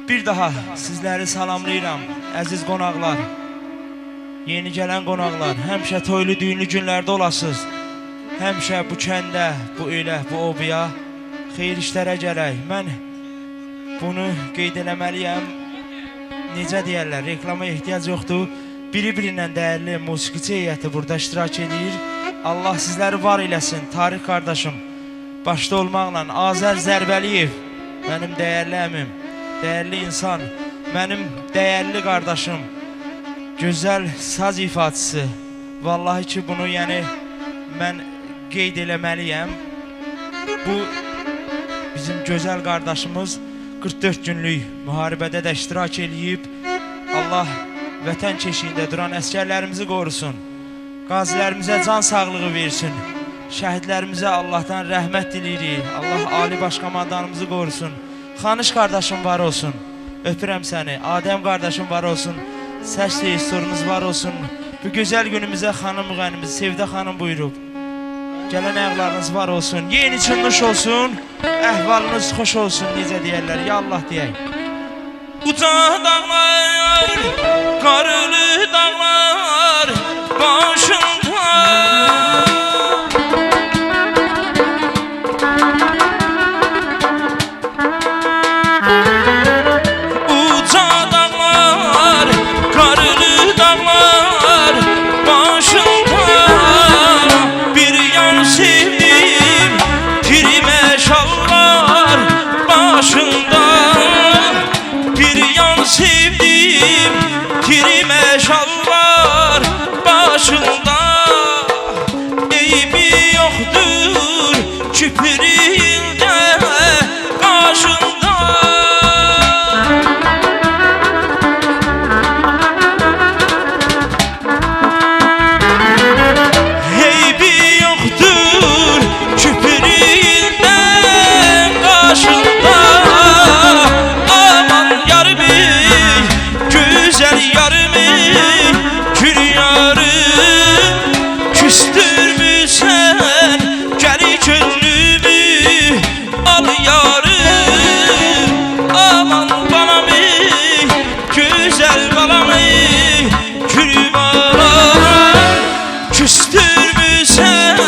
Bir daha sizləri salamlayıram, əziz qonaqlar. Yeni gələn qonaqlar, həmişə toylu düğünlü günlərdə olasınız. Həmişə bu kəndə, bu elə, bu obaya xeyir işlərə gələk. Mən bunu qeyd eləməliyəm. Necə deyərlər, reklama ehtiyac yoxdur. Biri-birindən dəyərli musiqiçi heyəti burada iştirak edir. Allah sizləri var eləsin, Tarix qardaşım. Başda olmaqla Azər Zərbəliyev, mənim dəyərli əmim, dəyərli insan, mənim dəyərli qardaşım, gözəl saz ifaçısı. Vallahi ki bunu mən qeyd eləməliyəm. Bu bizim gözəl qardaşımız 44 günlük müharibədə də iştirak eləyib. Allah vətən keşiyində duran əskərlərimizi qorusun. Qazilərimizə can sağlığı versin. Şəhidlərimizə Allahdan rəhmət diləyirik. Allah Ali Başkomandanımızı qorusun. Xanış qardaşım var olsun. Öpürəm səni. Adəm qardaşım var olsun. Səs rejissorunuz var olsun. Bu gözəl günümüzə xanım müğənnimiz Sevdə xanım buyurub. Gələn ayaqlarınız var olsun. Yeni çınlış olsun. Əhvalınız xoş olsun. Necə deyərlər? Ya Allah deyək. Uca dağlar, qarılı dağlar başımda. Uca dağlar, qarılı dağlar başımda. Bir yan sevdim, tirime şalvar başımda. Bir yan sevdim, tirime şalvar başında. Eybi yoktur küpüründe karşında. Eybi yoktur küpüründe karşında. Aman yarımı, güzel yarımı, gül yarım, küstürmüşsen geri gönlümü al yarım. Aman balamı, güzel balamı, gül balam, küstürmüşsen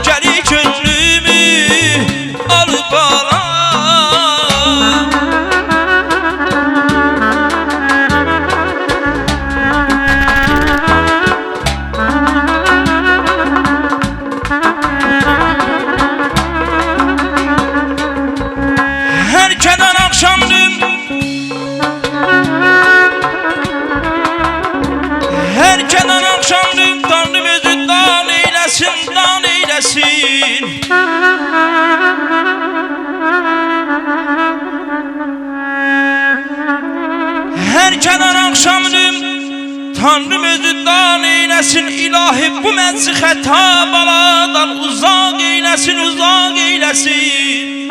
geri gönlümü al balam. Herkeden akşamdım, herkeden akşamdım. Tanrım özü dağ eylesin, dağ eylesin. Herkeden akşamdım, Tanrım özü dağ eylesin. İlahi bu mənsi xəta baladan uzaq eylesin, uzaq eylesin.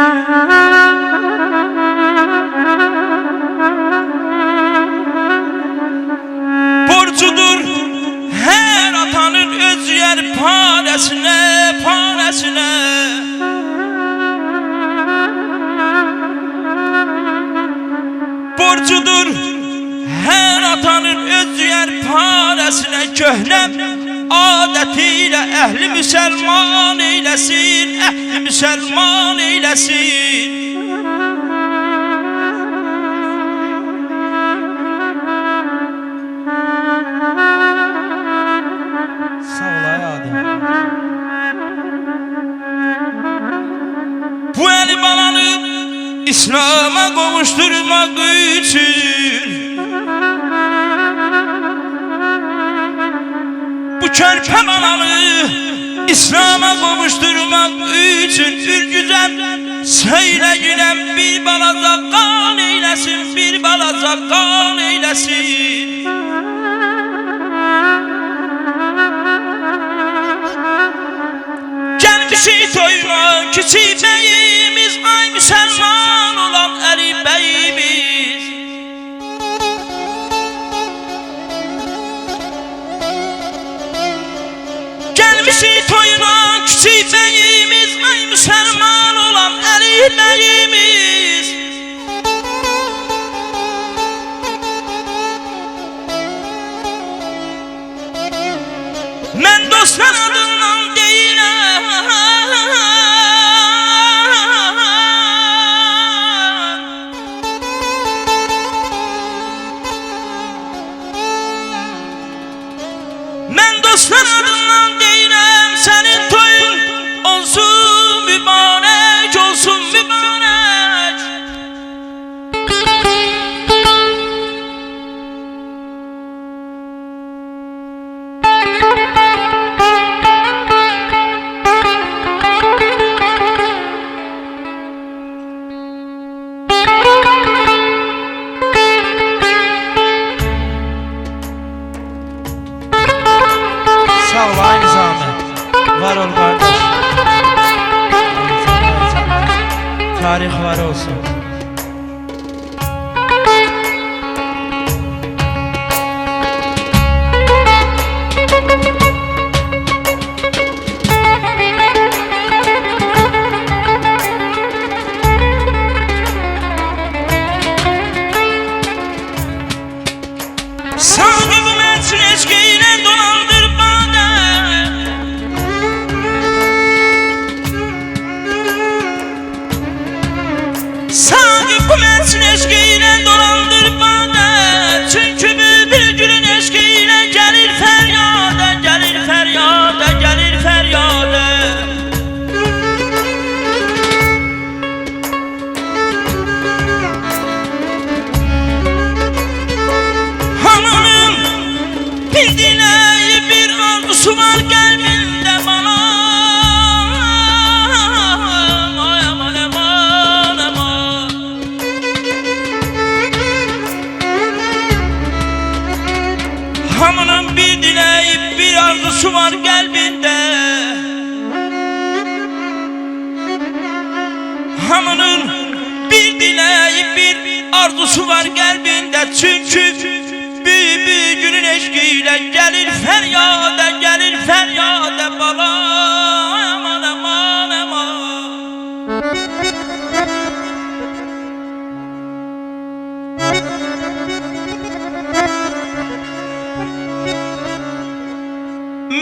Borcudur her atanın öz yer paresine, paresine. Borcudur her atanın öz yer paresine. Köhnem adetiyle ehli Müslüman eylesin, ehli Müslüman eylesin. Sağ ol Adem. Bu el balanı İslam'a kavuşturmak için, bu körpe balanı İslam'a kavuşturmak için ülgüzem söyle gülem bir balaza kan eylesin, bir balaza kan eylesin. Gelmişi toyuna küçük beyimiz, ay Müslüman olan Əli beyimiz. Gelmişi toyuna küçük beyimiz, ay Müslüman olan Əli beyimiz. dostlar adından deyirəm. Mən dostlar adından deyirəm, sənin toyun olsun mübarək, olsun mübarək. Sağ ol aynı zahmet. Var ol kardeş. Tarih var olsun. Sanki bu mevsim eşkiyle dolandır bana. Sanki bu mevsim eşkiyle dolandır bana. Çünkü bülbül gülün eşkiyle gelir feryada, gelir feryada, gelir feryada. Hanımın bir dileği bir arzusu var kalbinde bana. Aman aman aman aman. Hanımın bir dileği bir arzusu var kalbinde. Hanımın bir dileği bir arzusu var kalbinde. Çünkü büyük günün eşkiyle gelir feryada, gelir feryada bala. Aman aman aman.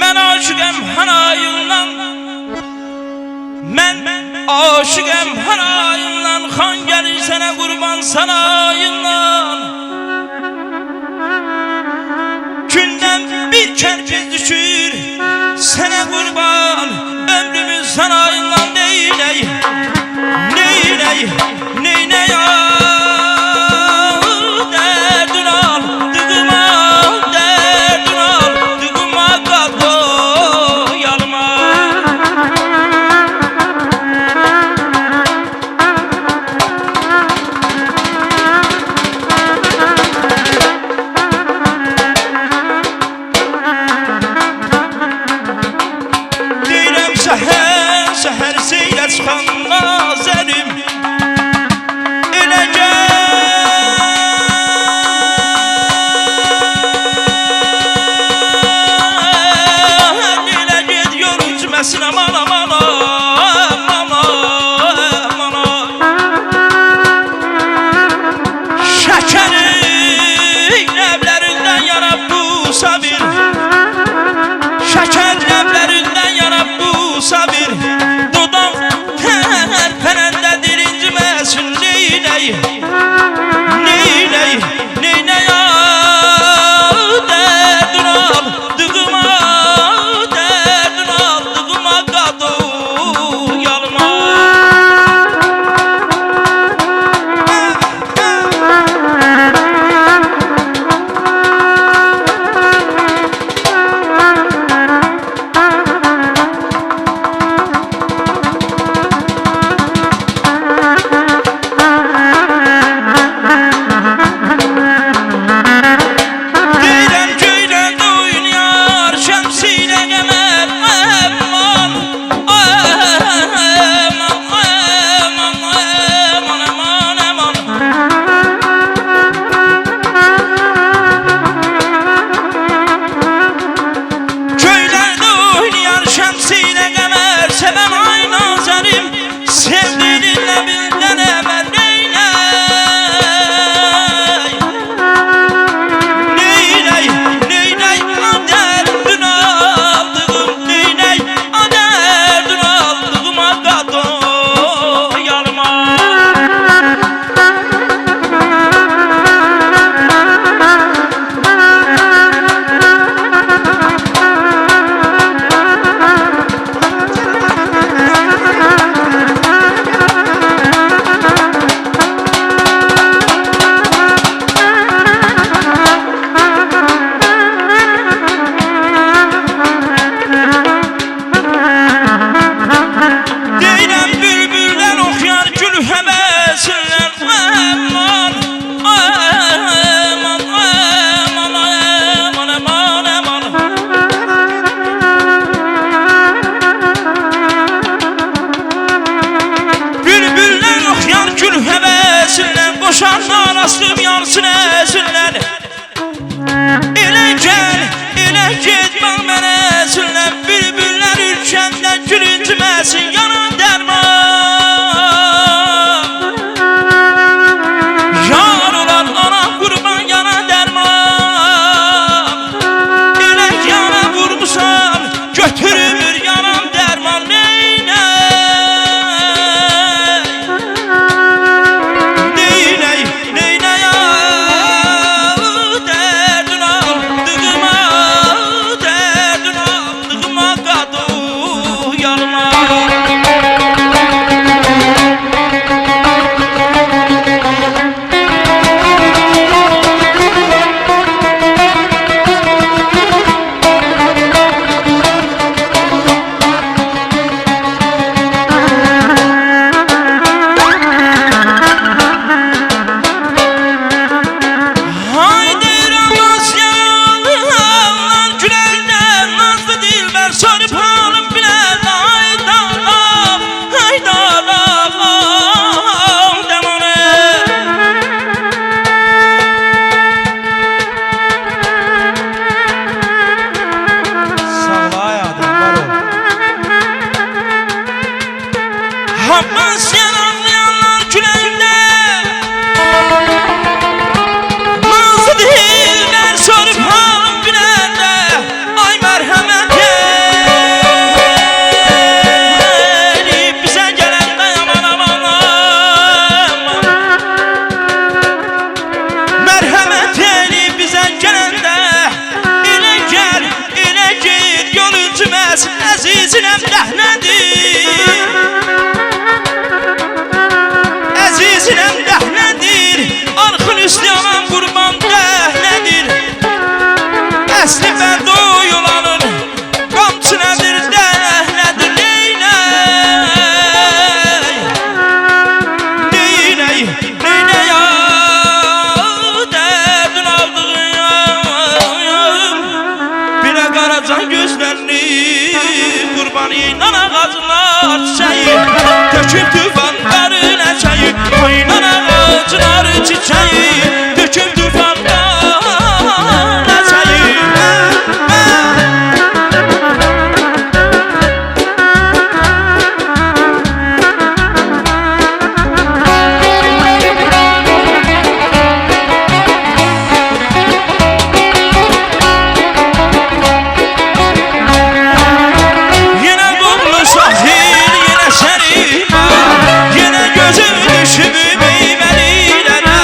Ben aşıkım hanayından, ben aşıkım hanayından. Han gelir sana kurban sanayından. Günden bir kerpiz düşür sana kurban. Ömrümün sanayından neyley, neyley, neyley al. Derdin al, dıgıma al, derdin al, dıgıma kaldı yanıma. olsun əzillər. Elə gəl, elə get bax mənə əzillər. Bülbüllər ürkəndə gülüncüməsin yanan dərman. Yar olan ana qurban yanan dərman. Elə yana vurmusan götürür yanan dərman. Abbas yananlayanlar güləndə nazı deyirlər sorub halım biləndə. Ay mərhəmət elib bizə gələndə yaman aman aman. Mərhəmət elib bizə gələndə. Elə gəl, elə git yoluncuməz əzizinem dəhnədir. Əzizinem dəhnədir, arxın üstü anam qurban dəhnədir. Əsli bərdə oyulanır, qamçı nədir dəhnədir. Neynəy, neynəy dərdin aldığım. Bilə qaracan gözlərini qurban inan ağaclar çiçəyi. Töküb tüfanların əçəyi, oynan ağaclar çiçəyi. Töküb tüfanların əçəyi. Yenə qumlu sahil, yenə şərima, yenə gözüm düşüb meyvəlilərə.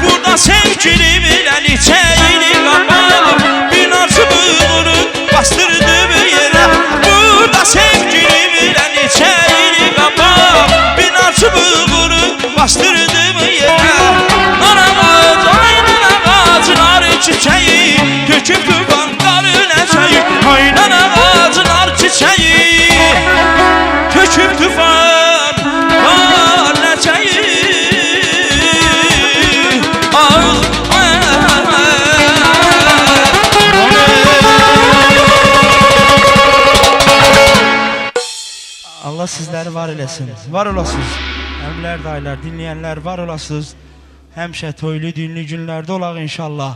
Burada sevgilim ilə niçəyini qapam, bir narşı bığırın bastırdım yerə. Burada sevgilim ilə niçəyini qapam, bir narşı bığırın bastırdım yerə. Nanağac, ay nanağaclar çiçəyi, töküb tüfanların əçəyi. Ay nanağaclar çiçəyi, töküb tüfanlar əçəyi. Allah sizləri var eləsin, var olasınız. Əmlər, dayılar, dinləyənlər var olasınız. Həmişə toylu, düğünlü günlərdə olaq inşallah.